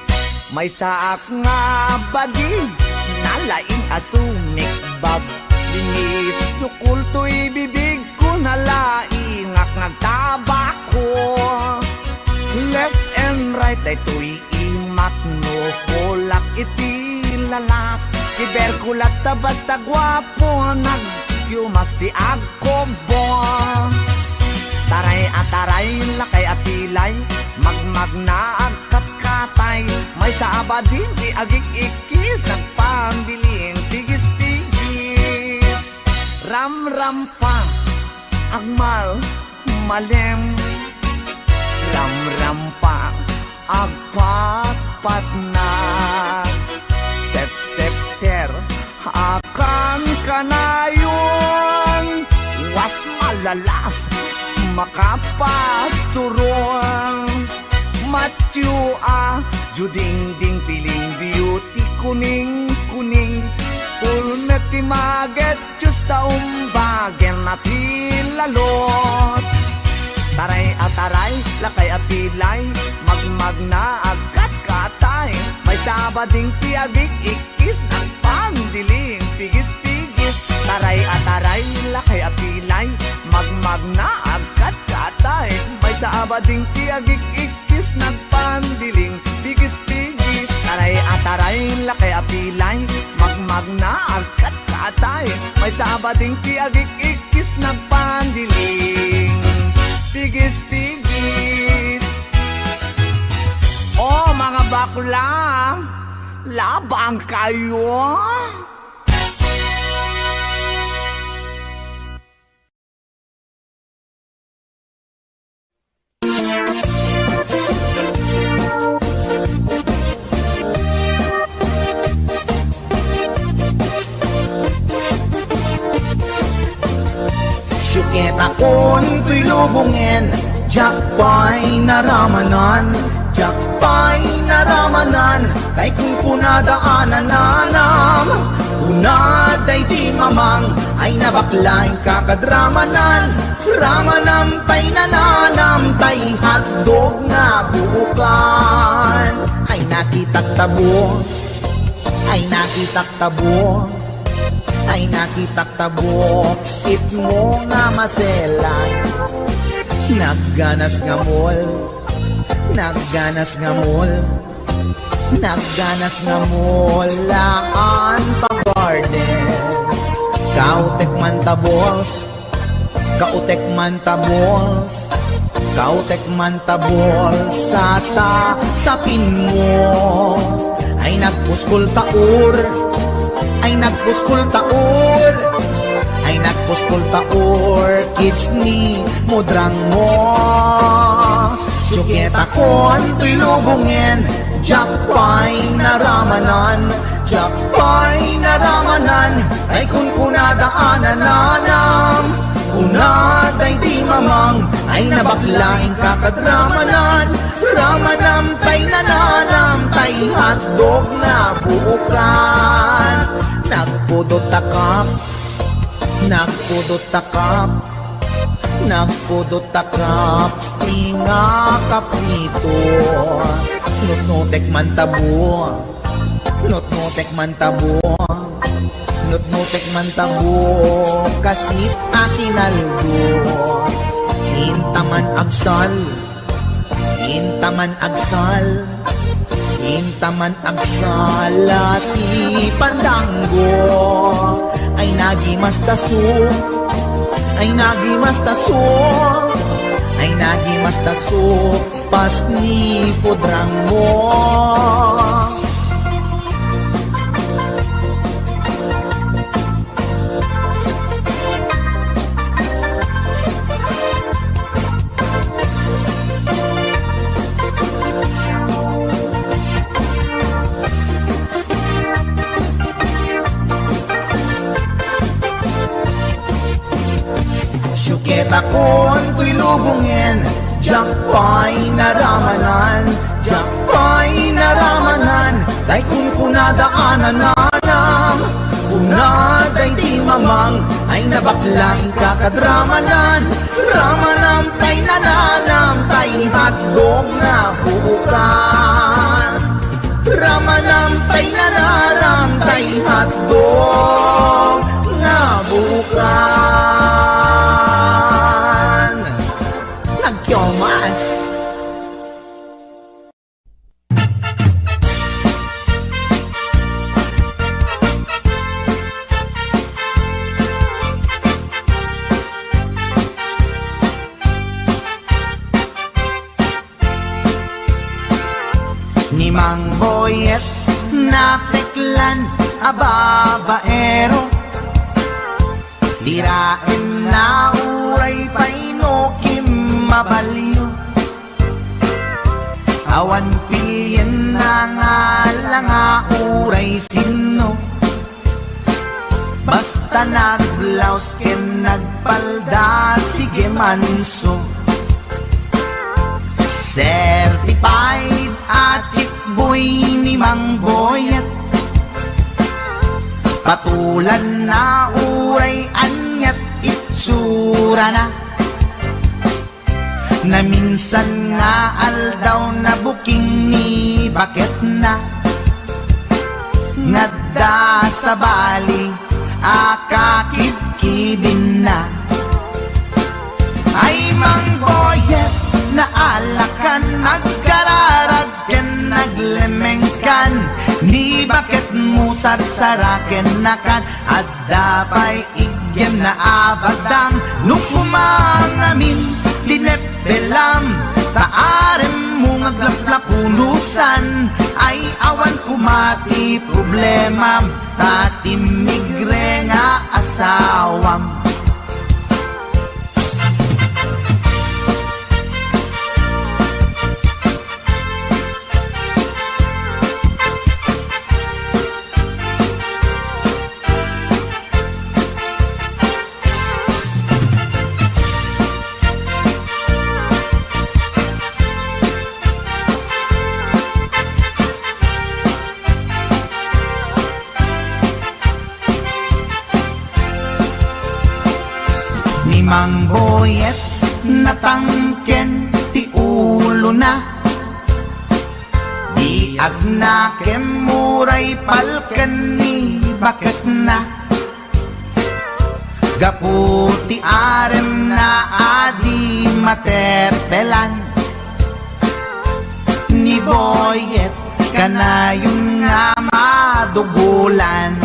May saak nga bading, nalaing asumik bab, linis sukul to'y bibig ko, nalaingak ngagtabako. Left and right ay to'y imat no, kulak iti lalas, kiberkulat ta basta gwapo, nagyumas ti agkobo. Taray ataray, lakay apilay, magmag na agkat katay, may sa abadin di agik-ikis, nagpandiling tigis-tigis. Ram-ram pa, agmal, malem, ram-ram pa, agpat-pat na. Sep-septer, akan kanayon, was malalas, makapasuron. Matyo juding-ding piling beauty, kuning-kuning, ulmet ti maget, justa umbagen nati lalos. Taray ataray, lakay apilay, magmag na agkat katay, may sabading tiagik-ikis, nagpandiling pigis-pigis. Taray ataray, lakay apilay, magmag na agkat katay, may sabading tiagik-ikis, nagpandiling pigis-pigis. Taray ataray, lakay apilay, magmag na agkat katay, may sabading tiagik-ikis, nagpandiling pigis-pigis. Oh, mga bakla, labang kayo. Syukit akon to'y lubungin, jakpay naramanan, jakpay naramanan, kay kung kunadaanan nanam, kunaday di mamang, ay nabaklaing kakadramanan, ramanam tay nananam, tay hotdog na buukan. Ay nakitak tabo, ay nakitak tabo, ay nakitak tabok, sit mo nga maselan. Nagganas nga mol, nagganas nga mol, nagganas nga mol, laan pa garden. Kautek man tabols, kautek man tabols, kautek man tabols, sapin mo. Ay nagpuskol taur, ay nagpuskol taur, ay nagpuskol taur, kids ni mudrang mo. Syukit akon to'y lubungin, jakpay naramanan, jakpay naramanan, kadramanan ay kun kunadaanan nanam unaday di mamang ay nabaklaing kakadramanan ramanam tay nananam tay hatdog na buukan nagpudot takap nagpudot takap nagpudot takap tinga kaprito nutnutek man tabo nutnutek man tabo nutnutek man tabo kasit akinaldo intaman agsal intaman agsal intaman agsal ati pandanggo ay nagimas taso ay nagimas taso ay nagimas taso pas ni podrang mo Syuket akon tuy lubungin Jakpay naramanan Jakpay naramanan Day kung kunadaanan nanam Unaday di mamang Ay nabaklaing kakadramanan Ramanam tay nananam Tay hatdog na buukan Ramanam tay nananam Tay hatdog na buukan Nagkyomas ni Mang Boyet napeklan ababaero dirain na uray painokim mabaliw awan pilyen na nga langa uray sino basta nagblaus ken nagpalda sige manso certified at chick boy ni Mang Boyet patulan na uray anyat itsura na minsan nga aldaw na buking ni bakit na ngadda sa bali akakibkibin na ay Mang Boyet na alakan nagkararag ken naglemengkan ni bakit mo sarsaraken nakan at dapay igyem na abadang nukumangamin dinepelam taarem mo ngaglaplapulusan ay awan kumati problema tatimigre nga asawam Mang Boyet natangken ti ulo na di agnakem muray palken ni bakit na gaputi arem na adi matepelan ni Boyet kanayong nga madugulan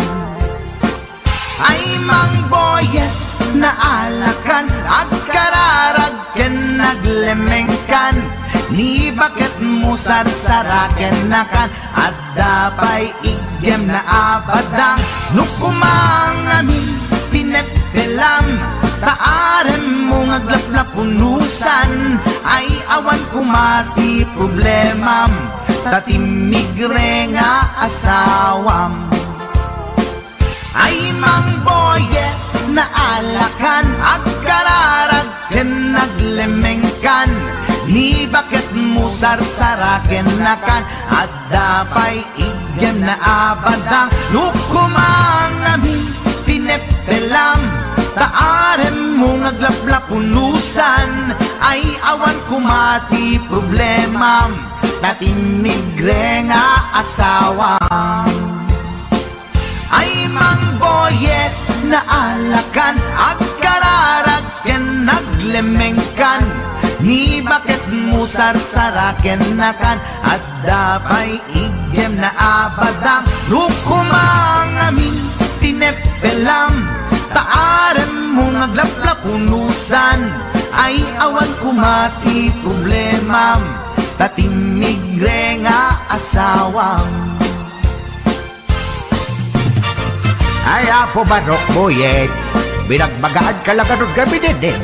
ay Mang Boyet na alakan agkararag ken naglemengkan ni bakit mo sarsaraken nakan at dapay igyem na abadang nukumangamin pinepelam taarem mo ngaglaplapunusan ay awan kumati problemam tatimigre nga asawam mang boyet na alakan agkararag ken naglemengkan ni bakit mo sarsaraken nakan at dapay igem na abadang lukumang amin tinepelam taarem mo ngaglaplap punusan ay awan kumati problema tatimigre nga asawa ay mang boyet na alakan agkararag ken naglemengkan ni bakit mo sarsaraken nakan at dapay igem na abadang lukumang amin tinepelam taarem mo ngaglaplap punusan ay awan kumati problema tatimigre nga asawang ay apo barok boyet binagbagaan ka lang anong gabi din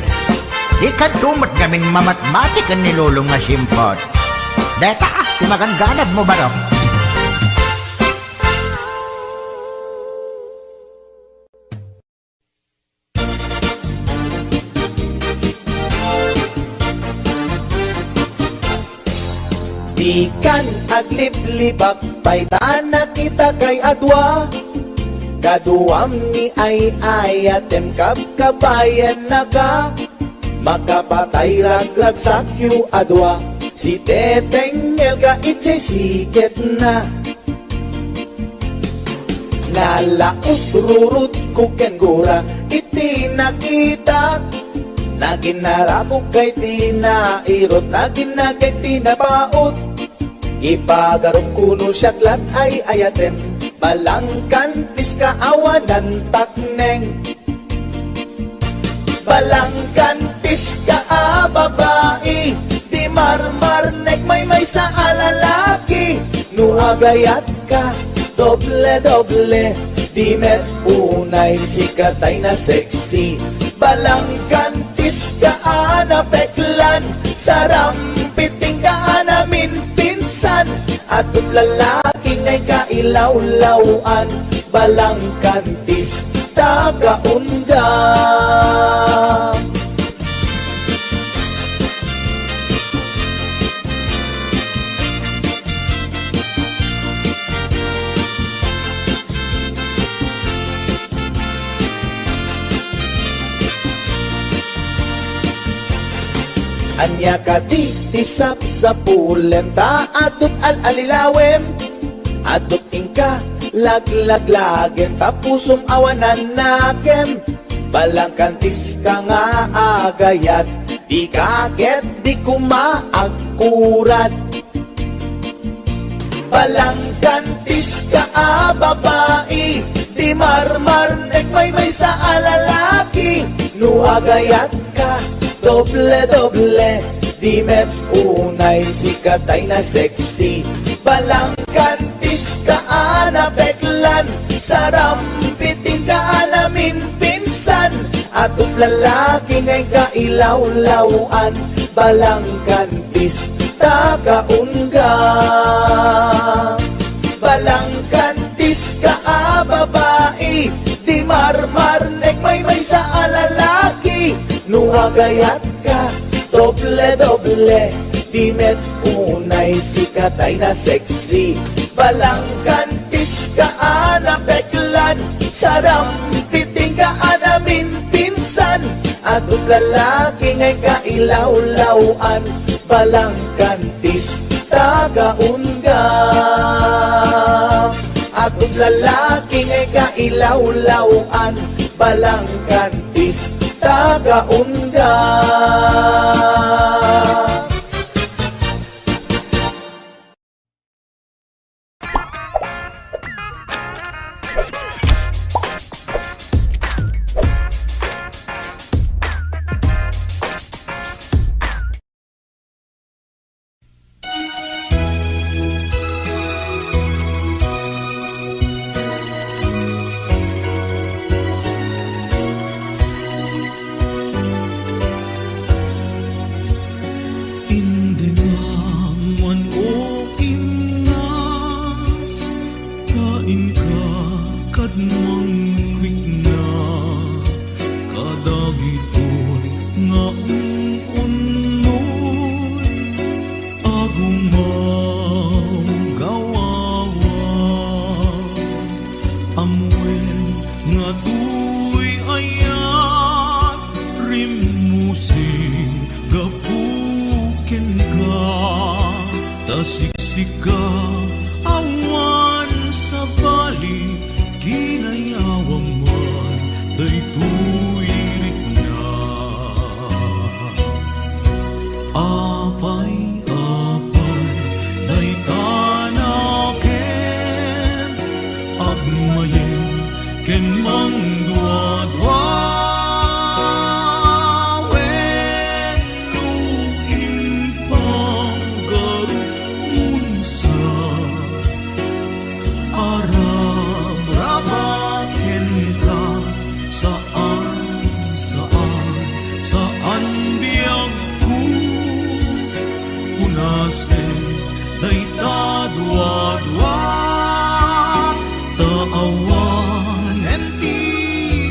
ikan tumat gaming mamatmatik ang nilulong nga simpot deta timaganganad mo barok Ikan agliplibak paitana kita kay adwa kaduam ni ay ayatem kabayan na ka makapatay ragragsak yu adwa si teteng elga itchay siket na nalaus rurut kuken gura iti nakita naginara ko kay tinairot nagina kay tinapaot ipagarong kuno siyaglat ay ayatem balangkantis kaawanan takneng balangkantis ka babae di marmarnek may sa alalaki nuagayat ka doble di met unay sikatay na sexy balangkantis ka anapeklan sarampiting ka namin pinsan at lalaki ngay kailawlawan balangkantis tagaunda anya ka di tisap sa pulem ta atut al-alilawem atut ingka laglagen tapusum awanan nakem balangkantis ka nga agayat di kaget di kumaagkurat balangkantis ka babae di marmarnek may sa alalaki nuagayat ka doble di met unay sikatay na sexy balangkantis ka anapeklan sarampiting ka namin pinsan atut lalaki ngay kailawlawan balangkantis tagaunga balangkantis ka babae di marmarnek may sa alalaki nuagayat ka doble di met unay sikatay na sexy balangkantis ka anapeklan sarampiting ka namin pinsan atut lalaki ngay kailawlawan balangkantis tagaunga atut lalaki ngay kailawlawan balangkantis tagaunga kadmang quick Amuin nga tuy ayat rimusing gapukin ka tasiksika awan sa bali ginayawang man daytoy na apay day tanaken agmayen ken mang dua-dua wenuin panggarumunsa arab-rabaken ka saan biyang ku unasen day ta-dua-dua taawan enti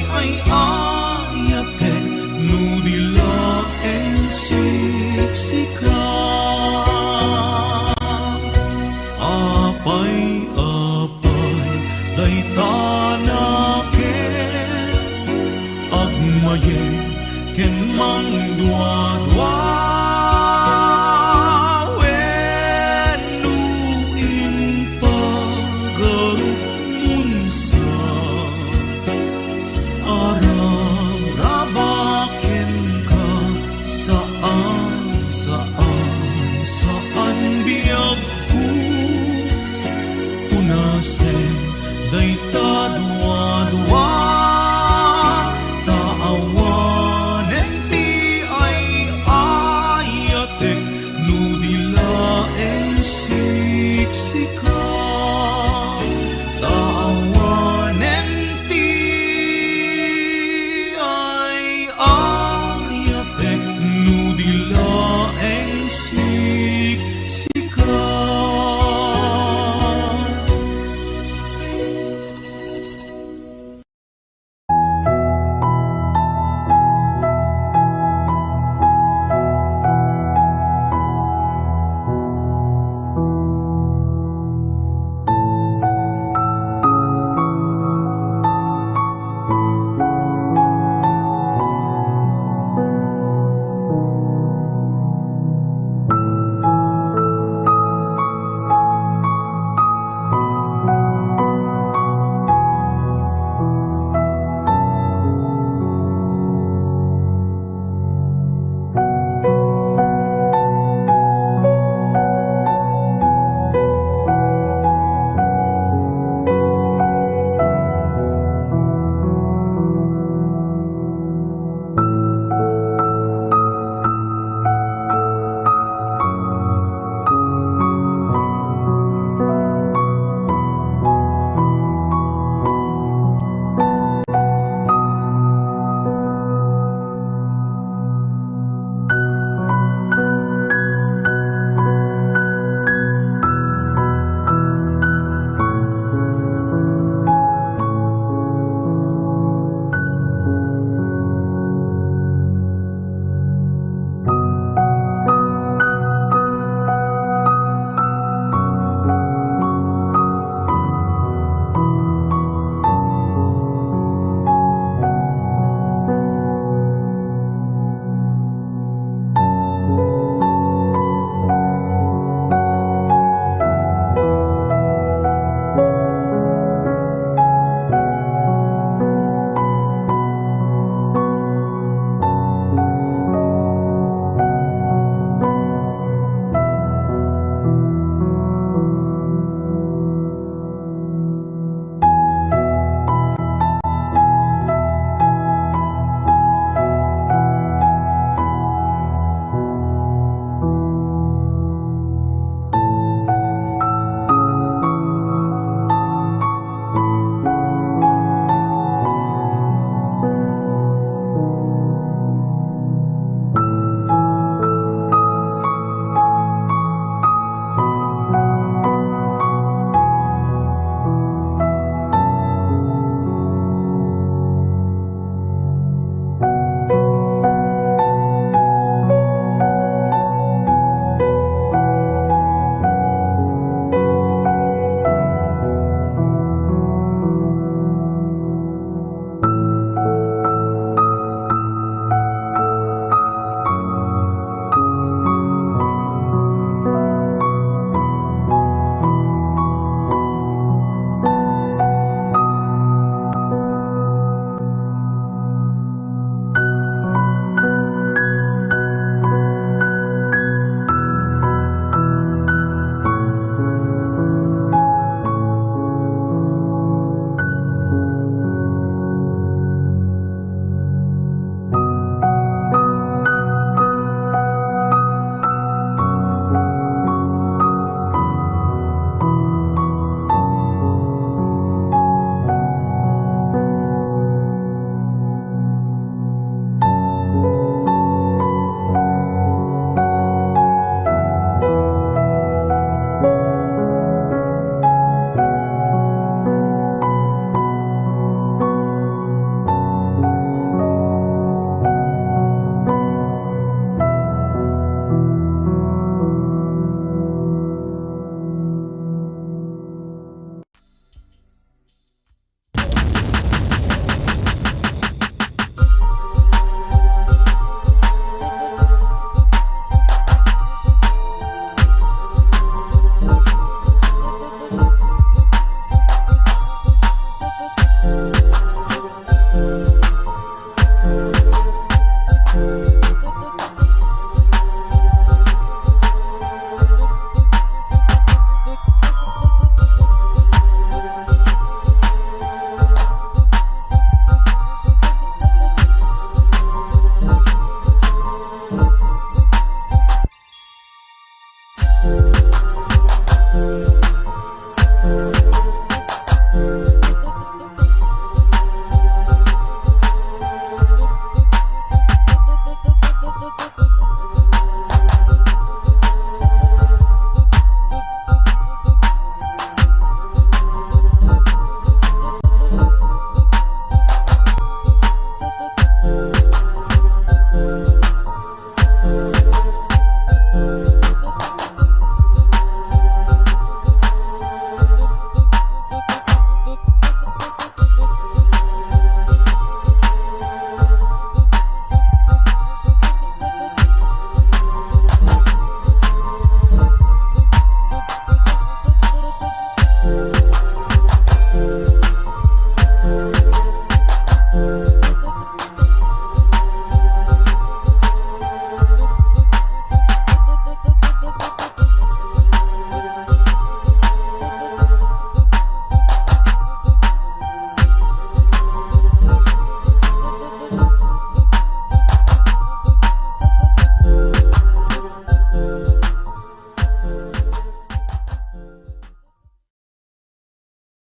ay ayaten nudila en siksika apay day tanaken agmayen ken mang dua-dua